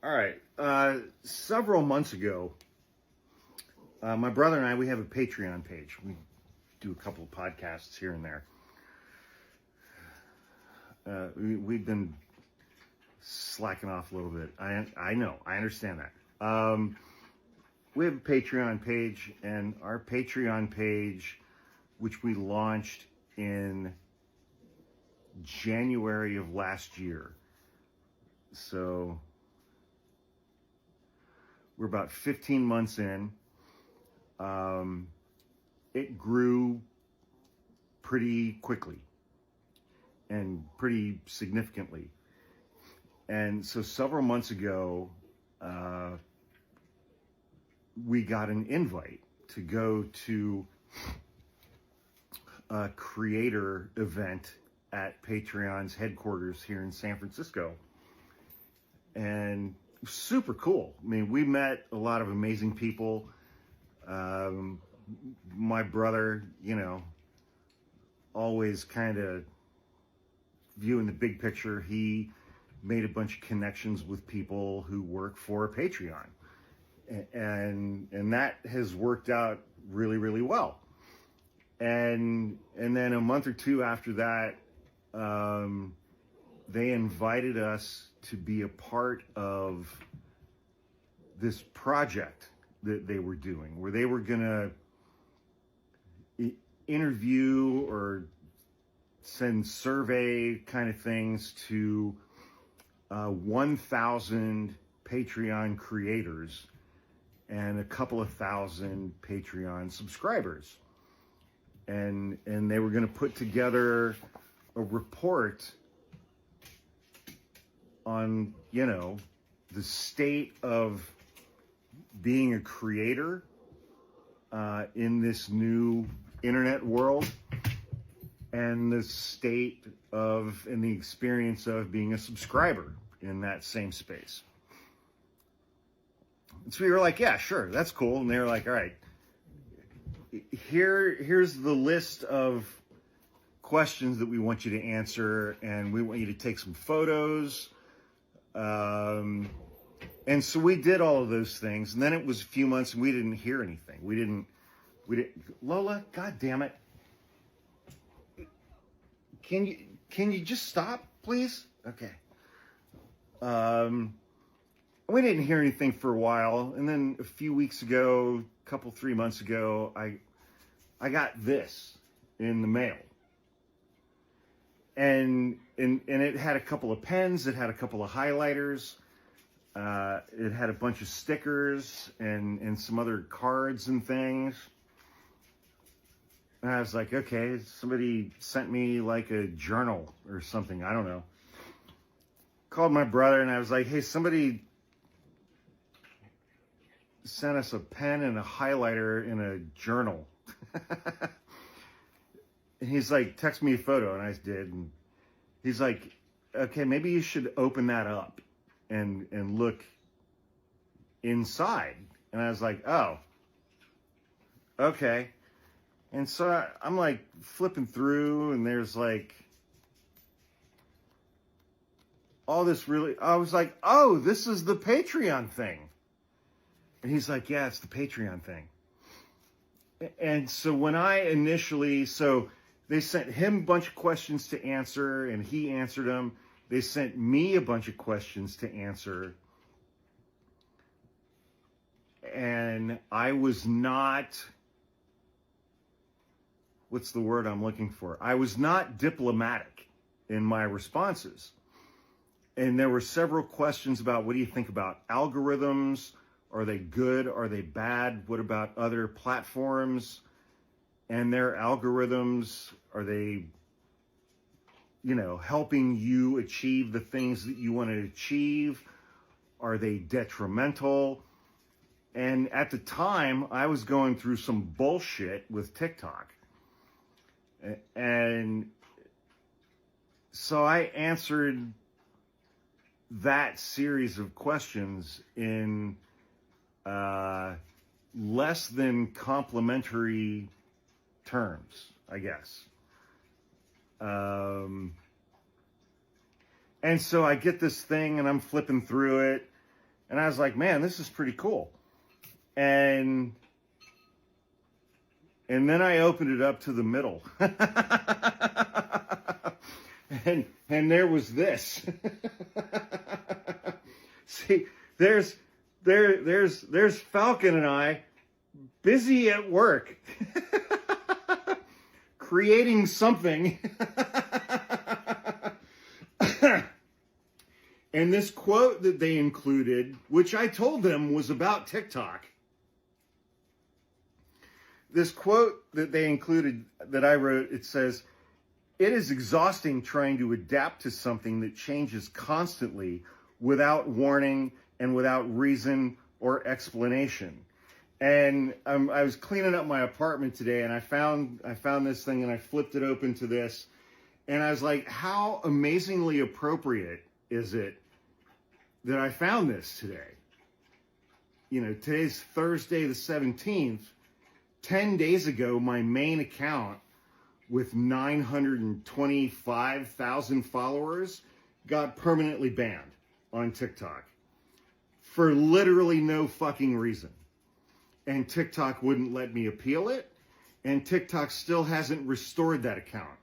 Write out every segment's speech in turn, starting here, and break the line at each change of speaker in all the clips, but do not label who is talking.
All right. Several months ago, my brother and I, we have a Patreon page. We do a couple of podcasts here and there. We've been slacking off a little bit. I know. I understand that. We have a Patreon page, and our Patreon page, which we launched in January of last year. So we're about 15 months in. It grew pretty quickly and pretty significantly. And so several months ago, we got an invite to go to a creator event at Patreon's headquarters here in San Francisco. And super cool. I mean, we met a lot of amazing people. My brother, always kind of viewing the big picture. He made a bunch of connections with people who work for Patreon. And that has worked out really, really well. And then a month or two after that, they invited us to be a part of this project that they were doing, where they were going to interview or send survey kind of things to 1,000 Patreon creators and a couple of thousand Patreon subscribers. And they were going to put together a report on, the state of being a creator in this new internet world, and the state of and the experience of being a subscriber in that same space. And so we were like, yeah, sure, that's cool. And they were like, all right, here's the list of questions that we want you to answer, and we want you to take some photos. And so we did all of those things, and then it was a few months and we didn't hear anything. We didn't, Lola, God damn it. Can you just stop, please? Okay. We didn't hear anything for a while, and then a few weeks ago, 3 months ago, I got this in the mail. And it had a couple of pens, it had a couple of highlighters, it had a bunch of stickers and some other cards and things. And I was like, okay, somebody sent me like a journal or something, I don't know. Called my brother and I was like, hey, somebody sent us a pen and a highlighter in a journal. And he's like, text me a photo, and I did. And he's like, okay, maybe you should open that up and look inside. And I was like, oh, okay. And so I'm like flipping through, and there's like all this I was like, oh, this is the Patreon thing. And he's like, yeah, it's the Patreon thing. And so when I initially, they sent him a bunch of questions to answer, and he answered them. They sent me a bunch of questions to answer. And I was not, what's the word I'm looking for? I was not diplomatic in my responses. And there were several questions about, what do you think about algorithms? Are they good? Are they bad? What about other platforms and their algorithms? Are they, helping you achieve the things that you want to achieve? Are they detrimental? And at the time, I was going through some bullshit with TikTok. And so I answered that series of questions in less than complimentary terms, I guess. And so I get this thing and I'm flipping through it, And I was like, man, this is pretty cool. And then I opened it up to the middle. and there was this. See, there's Falcon and I busy at work creating something. And this quote that they included, which I told them was about TikTok, this quote that they included that I wrote, it says, "It is exhausting trying to adapt to something that changes constantly without warning and without reason or explanation." And I was cleaning up my apartment today, and I found this thing, and I flipped it open to this, and I was like, how amazingly appropriate is it that I found this today? You know, today's Thursday the 17th. 10 days ago, my main account with 925,000 followers got permanently banned on TikTok for literally no fucking reason. And TikTok wouldn't let me appeal it, and TikTok still hasn't restored that account.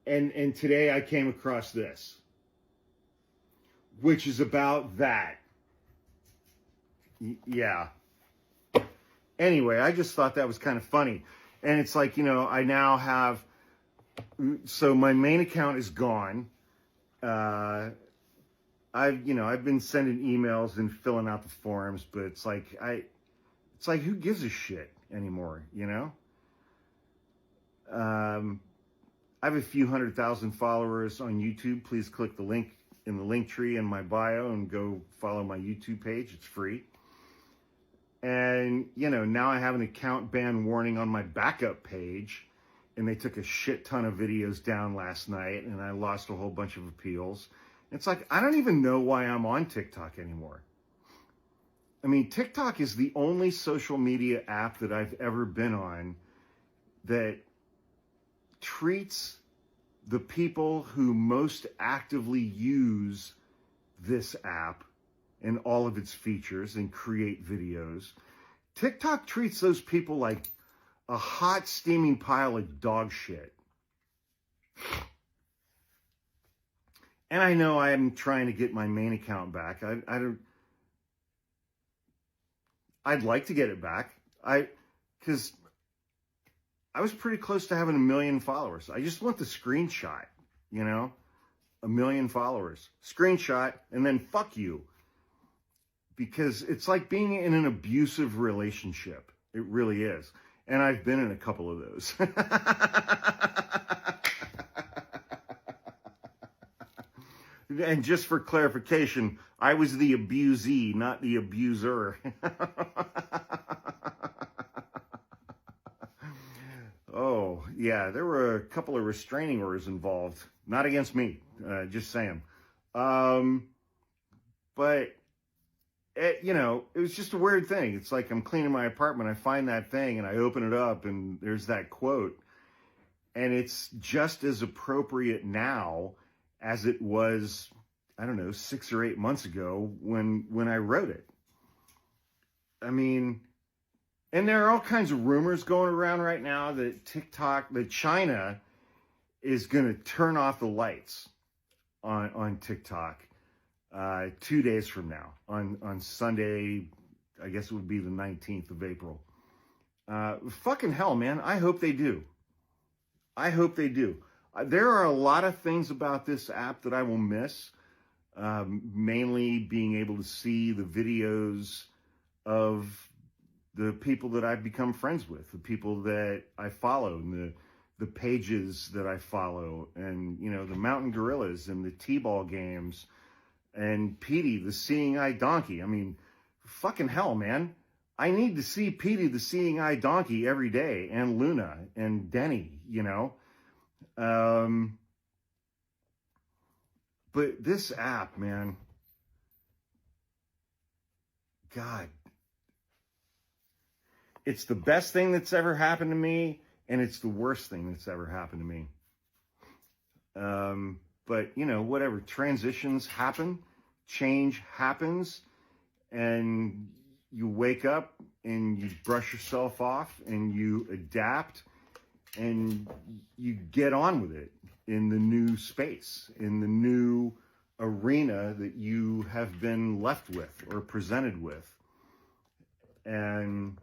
And today I came across this, which is about that. Yeah. Anyway, I just thought that was kind of funny. And it's like, you know, I now have, so my main account is gone. I've been sending emails and filling out the forms, but it's like, who gives a shit anymore, you know? I have a few 100,000 followers on YouTube. Please click the link in the link tree in my bio and go follow my YouTube page. It's free. And, you know, now I have an account ban warning on my backup page, and they took a shit ton of videos down last night, and I lost a whole bunch of appeals. It's like, I don't even know why I'm on TikTok anymore. I mean, TikTok is the only social media app that I've ever been on that treats the people who most actively use this app and all of its features and create videos. TikTok treats those people like a hot, steaming pile of dog shit. And I know I'm trying to get my main account back. I'd like to get it back. Because I was pretty close to having 1 million followers. I just want the screenshot, you know? 1 million followers. Screenshot, and then fuck you. Because it's like being in an abusive relationship. It really is. And I've been in a couple of those. And just for clarification, I was the abusee, not the abuser. Oh, yeah, there were a couple of restraining orders involved. Not against me, just saying. But, you know, it was just a weird thing. It's like I'm cleaning my apartment, I find that thing, and I open it up, and there's that quote. And it's just as appropriate now as it was, I don't know, 6 or 8 months ago when I wrote it. I mean, and there are all kinds of rumors going around right now that China is going to turn off the lights on TikTok 2 days from now, on Sunday, I guess it would be the 19th of April. Fucking hell, man. I hope they do. I hope they do. There are a lot of things about this app that I will miss, mainly being able to see the videos of the people that I've become friends with, the people that I follow, and the pages that I follow, and, you know, the mountain gorillas and the t-ball games, and Petey, the seeing eye donkey. I mean, fucking hell, man. I need to see Petey, the seeing eye donkey, every day, and Luna and Denny, you know. But this app, man, God, it's the best thing that's ever happened to me, and it's the worst thing that's ever happened to me. But, you know, whatever, transitions happen. change happens and you wake up and you brush yourself off and you adapt and you get on with it in the new space, in the new arena that you have been left with or presented with. And,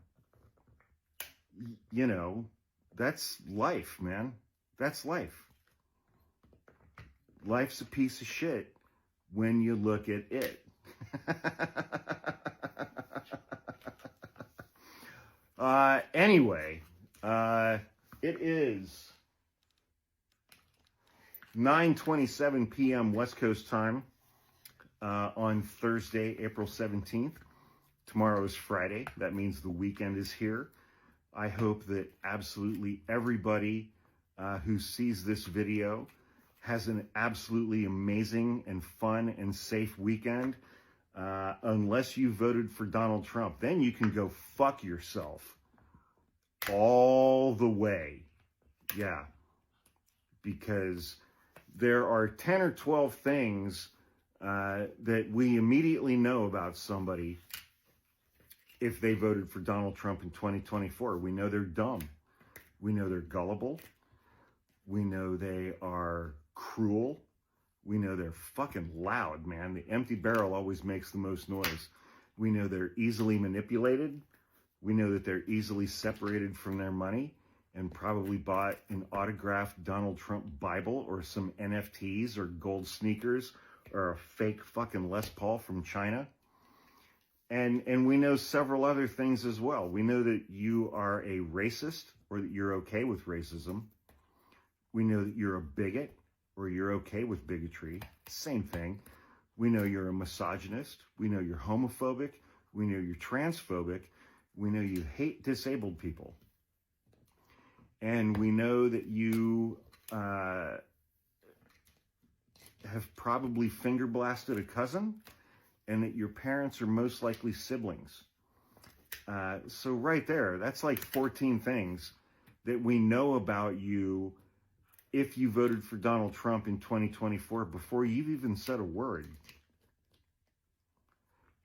you know, that's life, man. That's life. Life's a piece of shit when you look at it. Anyway, it is 9:27 p.m. West Coast time on Thursday, April 17th. Tomorrow is Friday. That means the weekend is here. I hope that absolutely everybody who sees this video has an absolutely amazing and fun and safe weekend. Unless you voted for Donald Trump, then you can go fuck yourself all the way. Yeah. Because there are 10 or 12 things that we immediately know about somebody if they voted for Donald Trump in 2024. We know they're dumb. We know they're gullible. We know they are cruel. We know they're fucking loud, man. The empty barrel always makes the most noise. We know they're easily manipulated. We know that they're easily separated from their money and probably bought an autographed Donald Trump Bible or some NFTs or gold sneakers or a fake fucking Les Paul from China. And we know several other things as well. We know that you are a racist or that you're okay with racism. We know that you're a bigot or you're okay with bigotry. Same thing. We know you're a misogynist. We know you're homophobic. We know you're transphobic. We know you hate disabled people. And we know that you have probably finger blasted a cousin and that your parents are most likely siblings. So right there, that's like 14 things that we know about you if you voted for Donald Trump in 2024 before you've even said a word.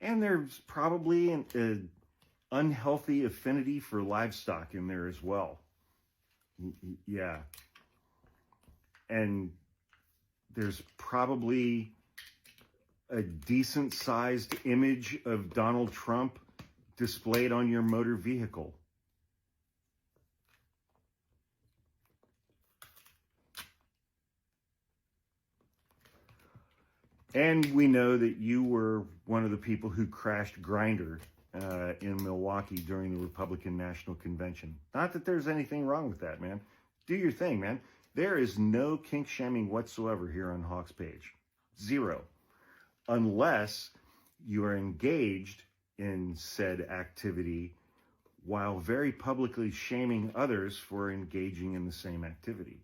And there's probably an unhealthy affinity for livestock in there as well. Yeah. And there's probably a decent sized image of Donald Trump displayed on your motor vehicle. And we know that you were one of the people who crashed Grindr in Milwaukee during the Republican National Convention. Not that there's anything wrong with that, man. Do your thing, man. There is no kink shaming whatsoever here on Hawk's page. Zero. Unless you are engaged in said activity while very publicly shaming others for engaging in the same activity.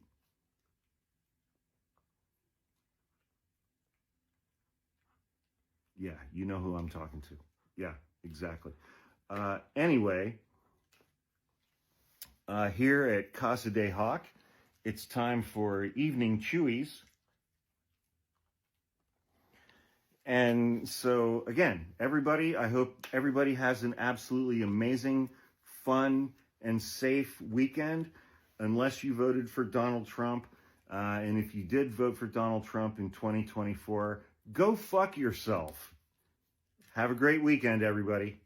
Yeah, you know who I'm talking to. Yeah, exactly. Anyway, here at Casa de Hawk, it's time for Evening Chewies. And so, again, everybody, I hope everybody has an absolutely amazing, fun, and safe weekend, unless you voted for Donald Trump. And if you did vote for Donald Trump in 2024, go fuck yourself. Have a great weekend, everybody.